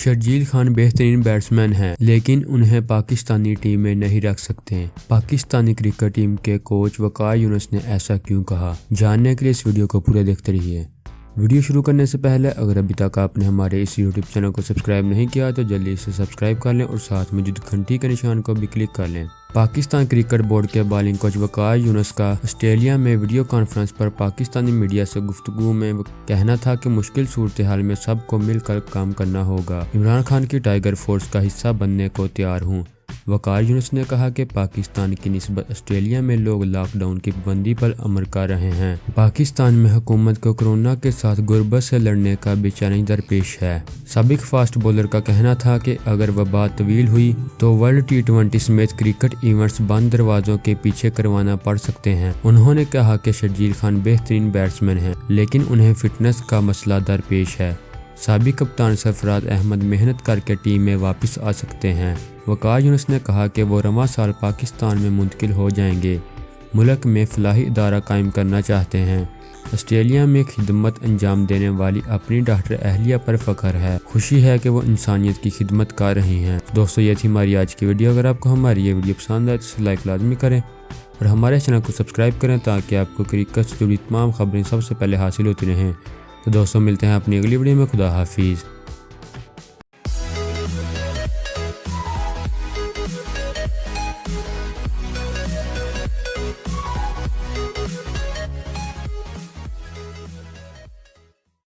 शर्जील खान बेहतरीन बैट्समैन हैं, लेकिन उन्हें पाकिस्तानी टीम में नहीं रख सकते। पाकिस्तानी क्रिकेट टीम के कोच वकार यूनुस ने ऐसा क्यों कहा, जानने के लिए इस वीडियो को पूरा देखते रहिए। वीडियो शुरू करने से पहले अगर अभी तक आपने हमारे इस यूट्यूब चैनल को सब्सक्राइब नहीं किया तो जल्दी से सब्सक्राइब कर लें और साथ में मौजूद घंटी के निशान को भी क्लिक कर लें। पाकिस्तान क्रिकेट बोर्ड के बॉलिंग कोच वकार यूनुस का ऑस्ट्रेलिया में वीडियो कॉन्फ्रेंस पर पाकिस्तानी मीडिया से गुफ्तगू में कहना था कि मुश्किल सूरत हाल में सबको मिलकर काम करना होगा। इमरान खान की टाइगर फोर्स का हिस्सा बनने को तैयार हूँ। वकार यूनुस ने कहा कि पाकिस्तान की निस्बत ऑस्ट्रेलिया में लोग लॉकडाउन की पाबंदी पर अमल कर रहे हैं। पाकिस्तान में हुकूमत को कोरोना के साथ गुर्बत से लड़ने का भी चैलेंज दरपेश है। साबिक फास्ट बॉलर का कहना था कि अगर वबा तवील हुई तो वर्ल्ड T20 समेत क्रिकेट इवेंट्स बंद दरवाजों के पीछे करवाना पड़ सकते हैं। उन्होंने कहा कि शर्जील खान बेहतरीन बैट्समैन हैं, लेकिन उन्हें फिटनेस का मसला दरपेश है। साबिक कप्तान सरफराज अहमद मेहनत करके टीम में वापस आ सकते हैं। वकार यूनुस ने कहा कि वो रवां साल पाकिस्तान में मुंतकिल हो जाएंगे। मुल्क में फलाही इदारा कायम करना चाहते हैं। ऑस्ट्रेलिया में खिदमत अंजाम देने वाली अपनी डॉक्टर अहलिया पर फख्र है। खुशी है कि वो इंसानियत की खिदमत कर रही हैं। दोस्तों, ये थी हमारी आज की वीडियो। अगर आपको हमारी ये वीडियो पसंद आए तो लाइक लाजमी करें और हमारे चैनल को सब्सक्राइब करें ताकि आपको क्रिकेट से जुड़ी तमाम खबरें सबसे पहले हासिल होती रहें। तो दोस्तों, मिलते हैं अपनी अगली वीडियो में। खुदा हाफिज़।